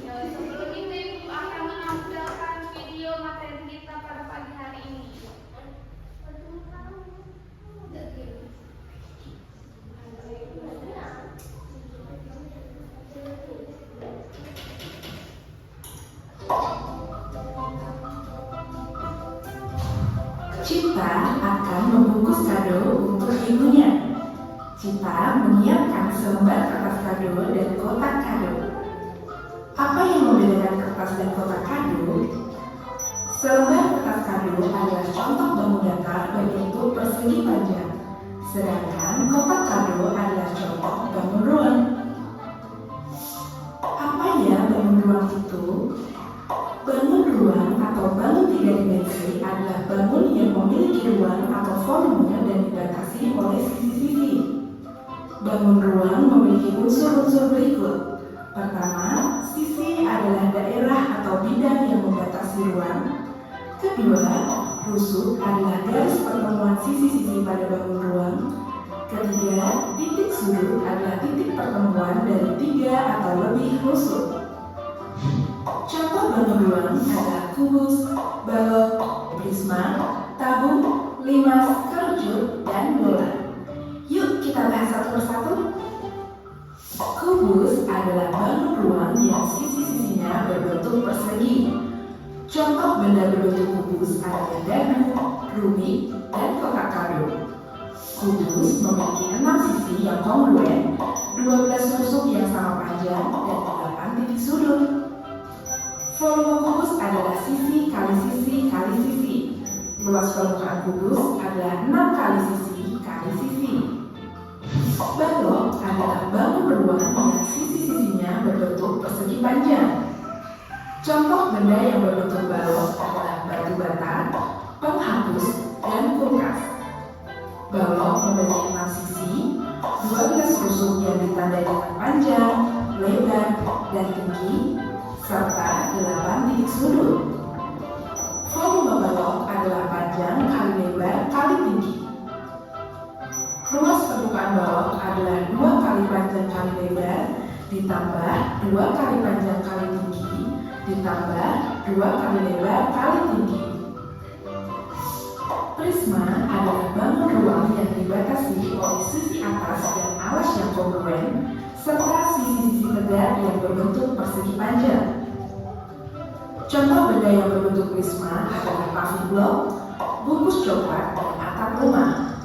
Sebelum itu Ibu akan menampilkan video materi kita pada pagi hari ini. Cipta akan membungkus kado untuk ibunya. Cipta menyiapkan selembar kertas kado dan kotak kado. Apa yang membedakan kertas dan kotak kado? Selembar kertas kado adalah contoh bangun datar berbentuk persegi panjang, sedangkan kotak kado adalah contoh bangun ruang. Apa ya bangun ruang itu? Bangun ruang atau bangun tiga dimensi adalah bangun yang memiliki ruang atau volume dan dibatasi oleh sisi-sisi. Bangun ruang memiliki unsur-unsur berikut. Pertama, sisi adalah daerah atau bidang yang membatasi ruang. Kedua, rusuk adalah garis pertemuan sisi-sisi pada bangun ruang. Ketiga, titik sudut adalah titik pertemuan dari tiga atau lebih rusuk. Contoh bangun ruang adalah kubus, balok, prisma, tabung, limas, kerucut, dan bola. Yuk kita bahas satu persatu. Kubus adalah bangun ruang yang sisi-sisinya berbentuk persegi. Contoh benda berbentuk kubus adalah dadu, rubik, dan kotak kado. Kubus memiliki 6 sisi yang kongruen, 12 rusuk yang sama panjang, dan 8 titik sudut. Volume kubus adalah sisi kali sisi kali sisi. Luas permukaan kubus adalah 6 kali sisi kali sisi. Balok adalah bangun ruang yang sisi-sisinya berbentuk persegi panjang. Contoh benda yang berbentuk balok adalah batu bata, penghapus, dan kulkas. Balok memiliki 6 sisi, 12 rusuk yang ditandai dengan panjang, lebar, dan tinggi, serta 8 titik sudut. Volume balok adalah panjang kali lebar kali tinggi. Luas permukaan balok adalah 2 kali panjang kali lebar ditambah 2 kali panjang kali tinggi ditambah 2 kali lebar kali tinggi. Prisma adalah bangun ruang yang dibatasi oleh sisi atas dan alas yang kongruen serta sisi-sisi tegak yang berbentuk persegi panjang. Contoh benda yang berbentuk prisma adalah paving blok, bungkus coklat, dan atap rumah.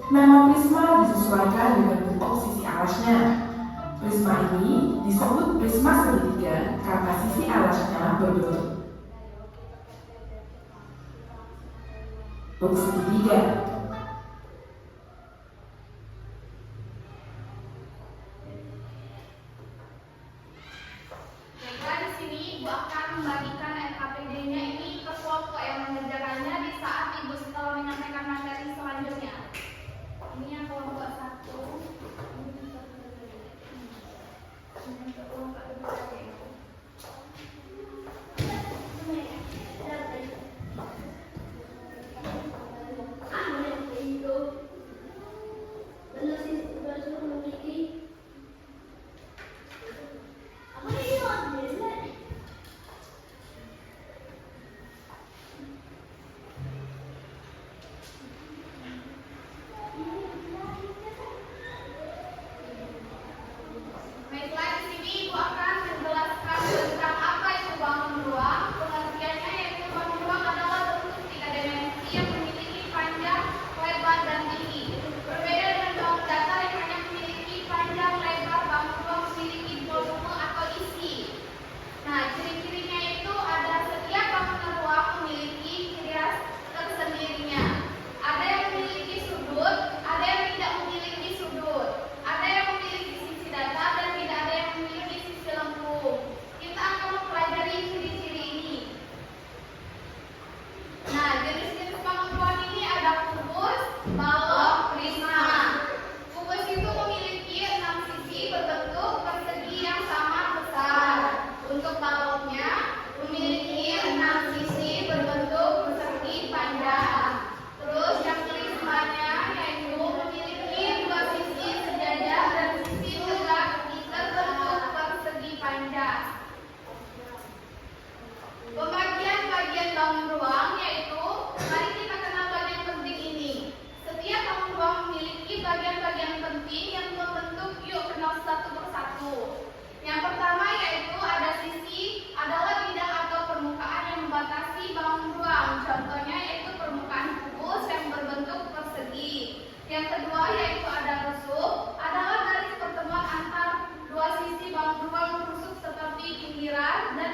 Nama prisma disesuaikan dengan bentuk sisi alasnya. Prisma ini disebut prisma segitiga karena sisi alasnya berbentuk segitiga. Baiklah, di sini Ibu akan membagikan RKPD-nya ini ke kelompok yang mengerjakannya di saat Ibu setelah menyampaikan materi selanjutnya. Ini yang kelompok 1. Ini kelompok 2. Baiklah, di sini Ibu akan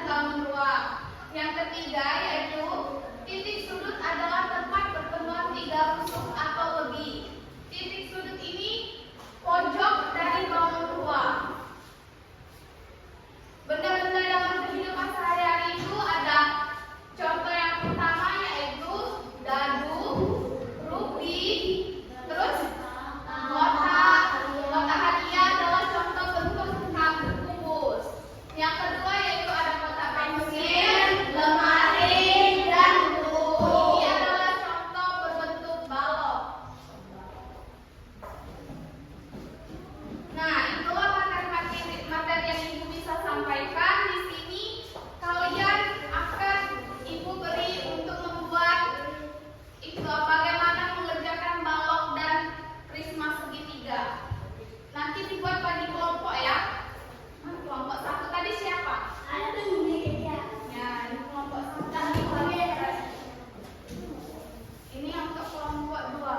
bangun ruang. Yang ketiga yaitu titik sudut adalah tempat pertemuan tiga rusuk atau lebih. Titik sudut ini pojok dari bangun ruang. Benda-benda dalam kehidupan sehari-hari itu ada contoh yang pertama yaitu dadu, rubi, terus kotak hadiah adalah contoh bentuk kartu kubus. Yang kedua yaitu ada kotak pensil, lemari, dan buku. Ini adalah contoh berbentuk balok. Nah, itulah materi yang Ibu bisa sampaikan. Di sini kalian akan Ibu beri untuk membuat bagaimana mengerjakan balok dan prisma segitiga. Nanti dibuat bagi kelompok ya. Kelompok satu tadi siapa? Ya, ini kelompok satu. Ini untuk kelompok dua.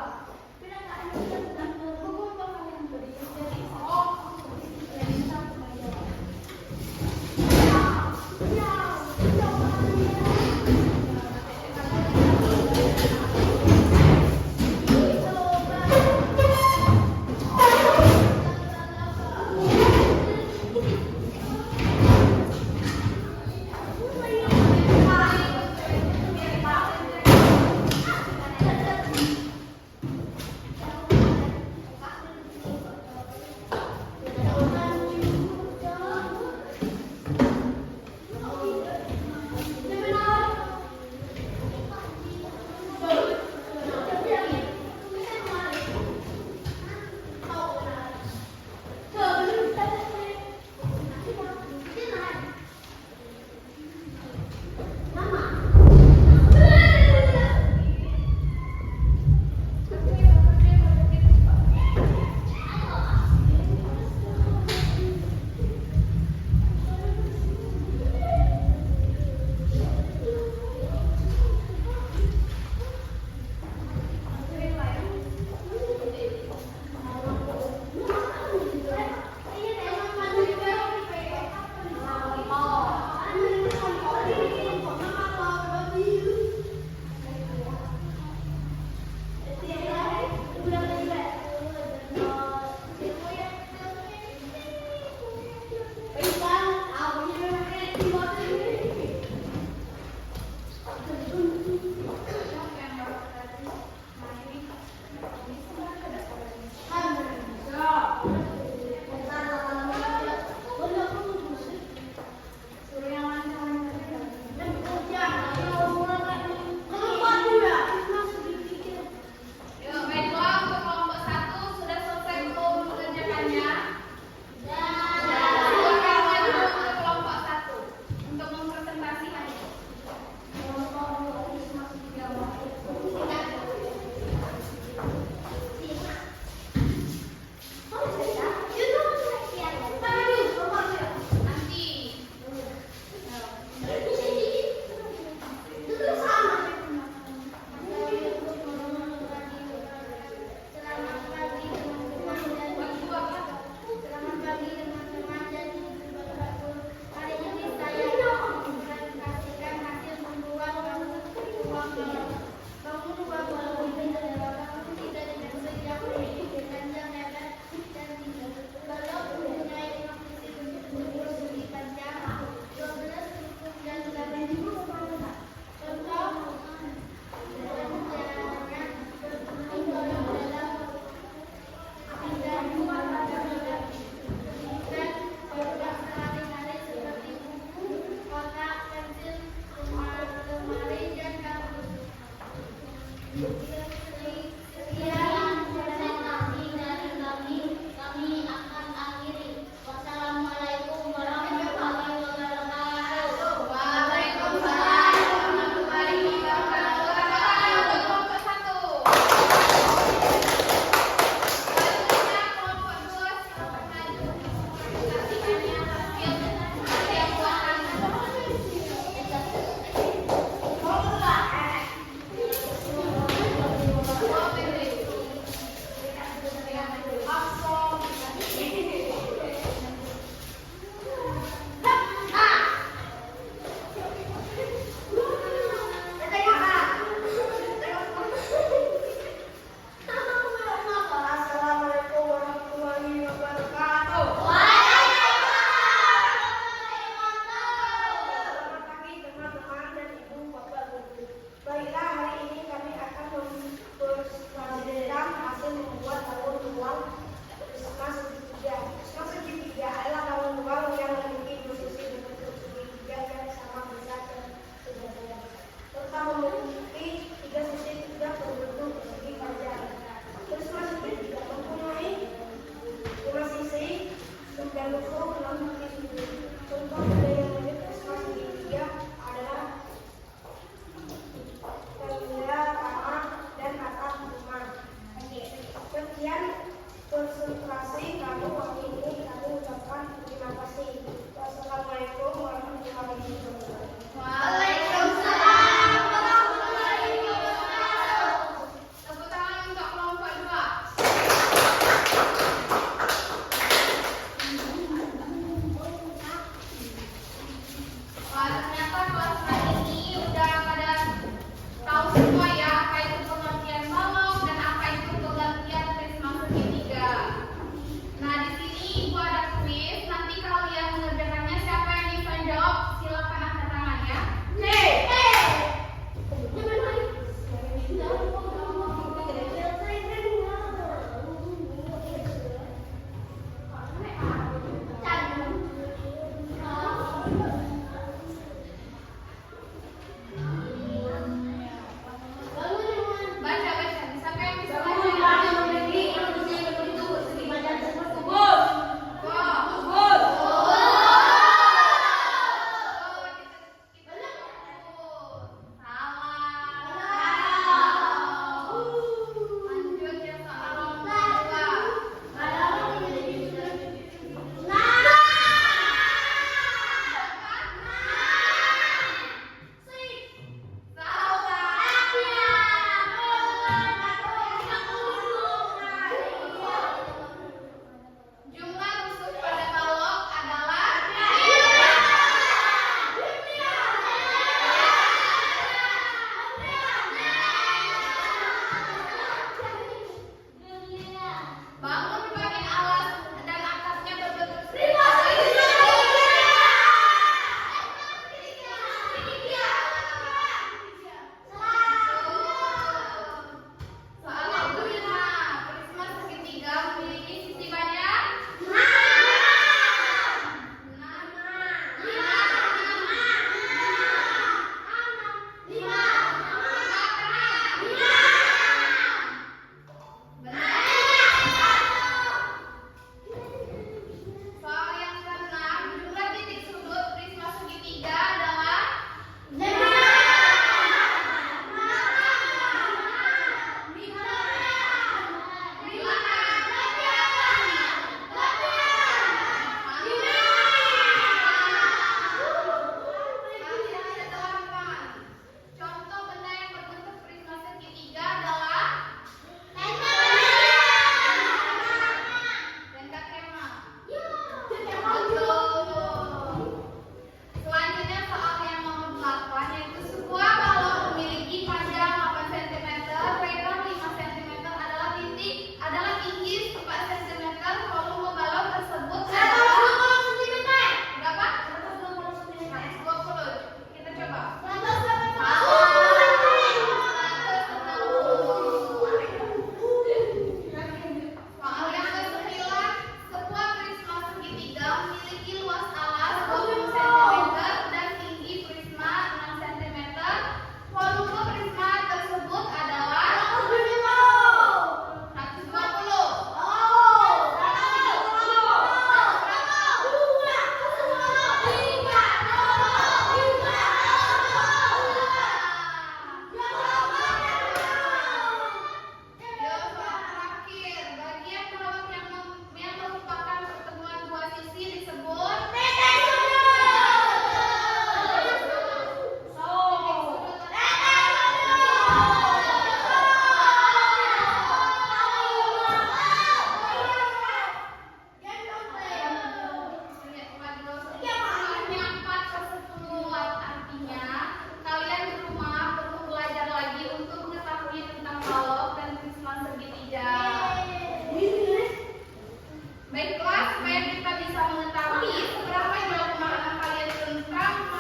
Baiklah, supaya kita bisa mengetahui seberapa jauh pemahaman kalian tentang